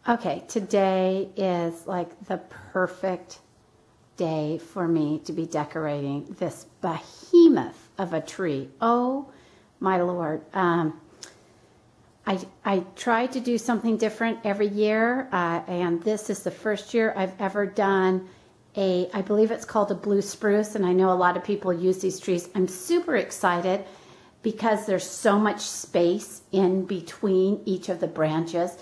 Okay, today is like the perfect day for me to be decorating this behemoth of a tree. Oh my Lord. I try to do something different every year, and this is the first year I've ever done I believe it's called a blue spruce, and I know a lot of people use these trees. I'm super excited because there's so much space in between each of the branches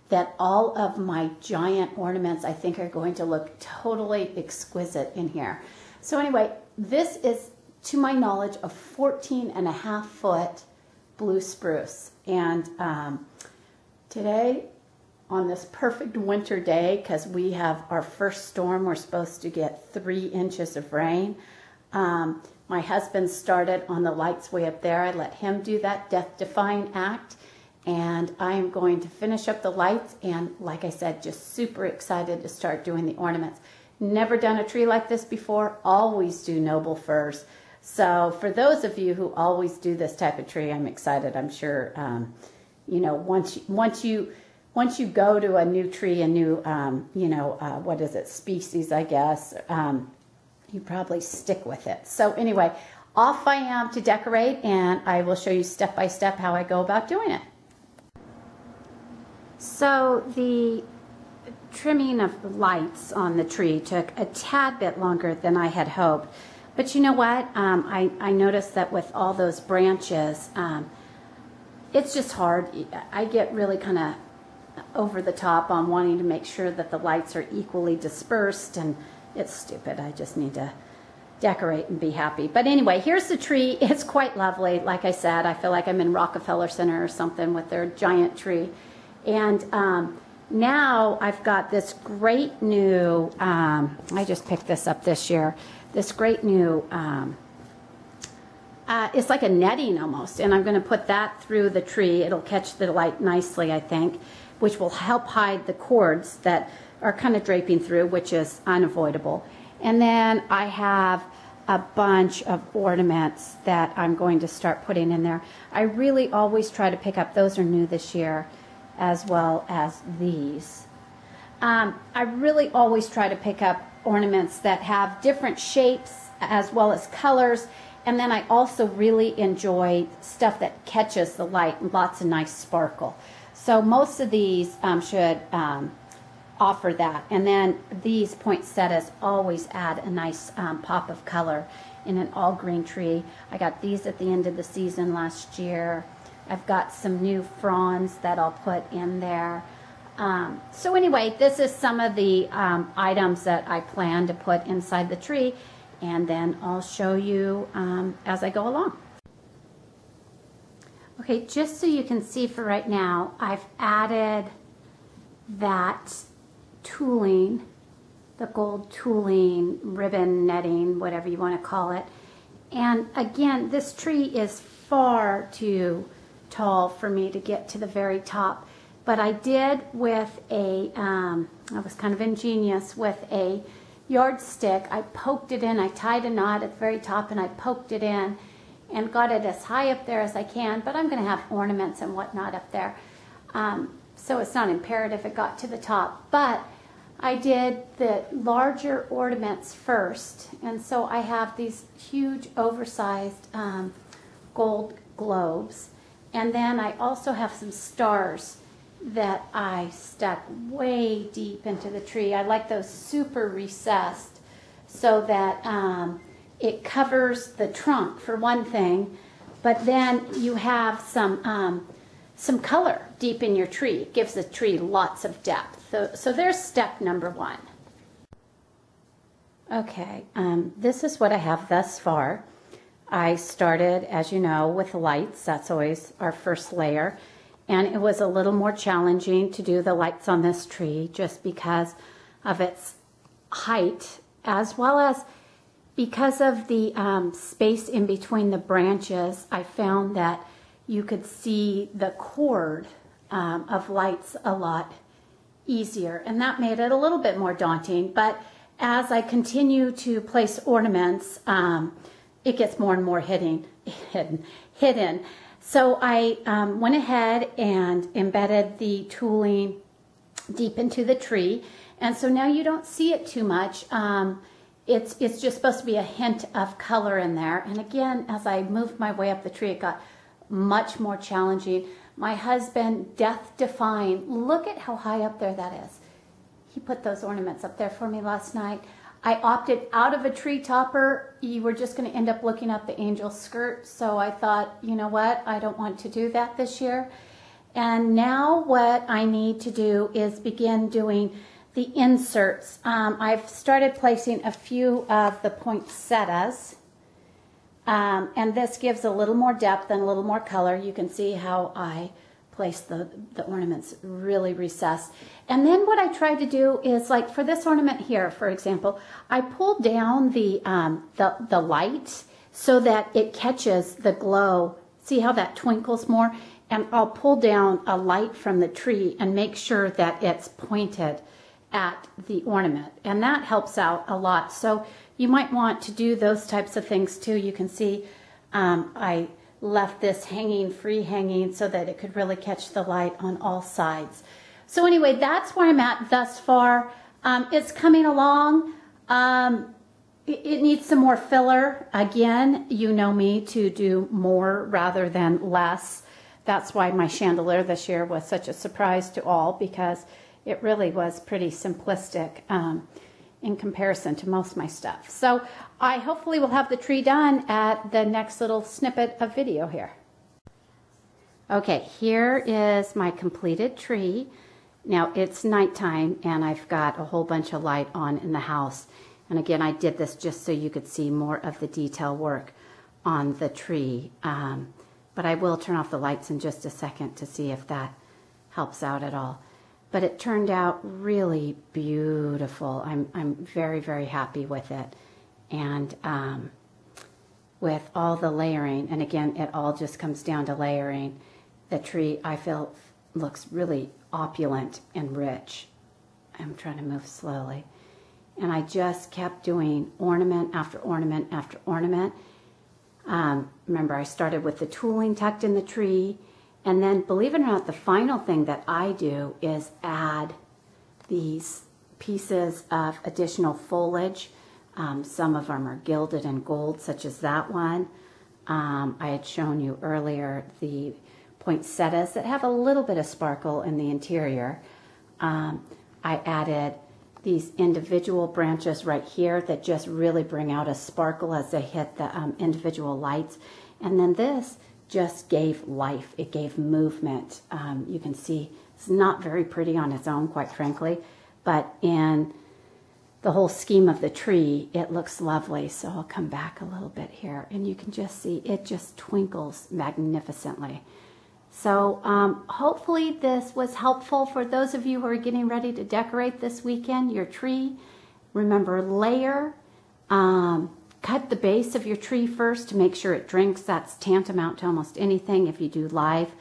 that all of my giant ornaments I think are going to look totally exquisite in here. So anyway, this is, to my knowledge, a 14.5-foot blue spruce. And today, on this perfect winter day, because we have our first storm, we're supposed to get 3 inches of rain. My husband started on the lights way up there. I let him do that death-defying act. And I'm going to finish up the lights, and like I said, just super excited to start doing the ornaments. Never done a tree like this before, always do noble firs. So for those of you who always do this type of tree, I'm excited. I'm sure, you know, once you go to a new tree, a new, what is it, species, I guess, you probably stick with it. So anyway, off I am to decorate, and I will show you step by step how I go about doing it. So the trimming of the lights on the tree took a tad bit longer than I had hoped. But you know what? I noticed that with all those branches, it's just hard. I get really kind of over the top on wanting to make sure that the lights are equally dispersed, and it's stupid. I just need to decorate and be happy. But anyway, here's the tree. It's quite lovely. Like I said, I feel like I'm in Rockefeller Center or something with their giant tree. And now I've got this great new, I just picked this up this year, this great new, it's like a netting almost, and I'm going to put that through the tree. It'll catch the light nicely, I think, which will help hide the cords that are kind of draping through, which is unavoidable. And then I have a bunch of ornaments that I'm going to start putting in there. I really always try to pick up, those are new this year, as well as these. I really always try to pick up ornaments that have different shapes as well as colors, and then I also really enjoy stuff that catches the light and lots of nice sparkle. So most of these should offer that, and then these poinsettias always add a nice pop of color in an all green tree. I got these at the end of the season last year. I've got some new fronds that I'll put in there. So anyway, this is some of the items that I plan to put inside the tree, and then I'll show you as I go along. Okay, just so you can see for right now, I've added that tooling, the gold tooling, ribbon netting, whatever you want to call it. And again, this tree is far too tall for me to get to the very top, but I did with I was kind of ingenious with a yardstick. I poked it in, I tied a knot at the very top, and I poked it in and got it as high up there as I can, but I'm going to have ornaments and whatnot up there, so it's not imperative it got to the top. But I did the larger ornaments first, and so I have these huge oversized gold globes. And then I also have some stars that I stuck way deep into the tree. I like those super recessed so that it covers the trunk for one thing, but then you have some color deep in your tree. It gives the tree lots of depth. So there's step number 1. Okay, this is what I have thus far. I started, as you know, with the lights. That's always our first layer. And it was a little more challenging to do the lights on this tree just because of its height, as well as because of the space in between the branches. I found that you could see the cord of lights a lot easier, and that made it a little bit more daunting. But as I continue to place ornaments, it gets more and more hidden. So I went ahead and embedded the tooling deep into the tree. And so now you don't see it too much. It's just supposed to be a hint of color in there. And again, as I moved my way up the tree, it got much more challenging. My husband, death-defying, look at how high up there that is. He put those ornaments up there for me last night. I opted out of a tree topper. You were just going to end up looking at the angel's skirt. So I thought, you know what? I don't want to do that this year. And now what I need to do is begin doing the inserts. I've started placing a few of the poinsettias. And this gives a little more depth and a little more color. You can see how I place the ornaments really recessed. And then what I tried to do is, like for this ornament here, for example, I pulled down the light so that it catches the glow. See how that twinkles more? And I'll pull down a light from the tree and make sure that it's pointed at the ornament. And that helps out a lot. So you might want to do those types of things too. You can see I left this hanging, free hanging, so that it could really catch the light on all sides. So anyway, that's where I'm at thus far. It's coming along. It needs some more filler. Again, you know me to do more rather than less. That's why my chandelier this year was such a surprise to all, because it really was pretty simplistic in comparison to most of my stuff. So I hopefully will have the tree done at the next little snippet of video here. Okay, here is my completed tree. Now it's nighttime and I've got a whole bunch of light on in the house. And again, I did this just so you could see more of the detail work on the tree. But I will turn off the lights in just a second to see if that helps out at all. But it turned out really beautiful. I'm very, very happy with it. And with all the layering, and again, it all just comes down to layering. The tree, I feel, looks really opulent and rich. I'm trying to move slowly. And I just kept doing ornament after ornament after ornament. Remember, I started with the tooling tucked in the tree. And then, believe it or not, the final thing that I do is add these pieces of additional foliage. Some of them are gilded in gold, such as that one. I had shown you earlier the poinsettias that have a little bit of sparkle in the interior. I added these individual branches right here that just really bring out a sparkle as they hit the individual lights. And then this just gave life. It gave movement. You can see it's not very pretty on its own, quite frankly, but in the whole scheme of the tree, it looks lovely. So I'll come back a little bit here, and you can just see it just twinkles magnificently. So hopefully this was helpful for those of you who are getting ready to decorate this weekend your tree. Remember, layer. Cut the base of your tree first to make sure it drinks. That's tantamount to almost anything if you do live.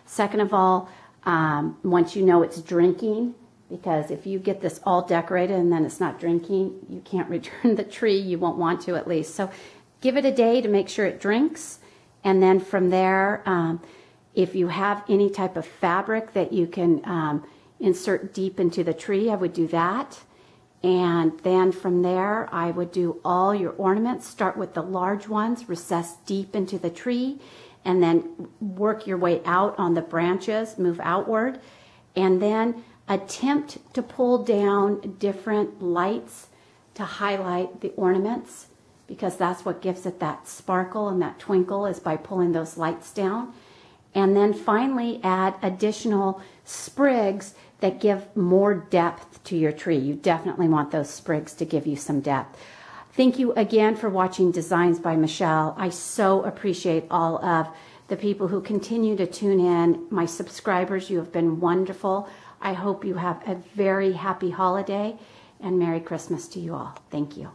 Second of all, once you know it's drinking, because if you get this all decorated and then it's not drinking, you can't return the tree. You won't want to, at least. So give it a day to make sure it drinks. And then from there, if you have any type of fabric that you can insert deep into the tree, I would do that. And then from there, I would do all your ornaments. Start with the large ones, recess deep into the tree, and then work your way out on the branches, move outward, and then attempt to pull down different lights to highlight the ornaments, because that's what gives it that sparkle and that twinkle, is by pulling those lights down. And then finally add additional sprigs that give more depth to your tree. You definitely want those sprigs to give you some depth. Thank you again for watching Designs by Michelle. I so appreciate all of the people who continue to tune in. My subscribers, you have been wonderful. I hope you have a very happy holiday, and Merry Christmas to you all. Thank you.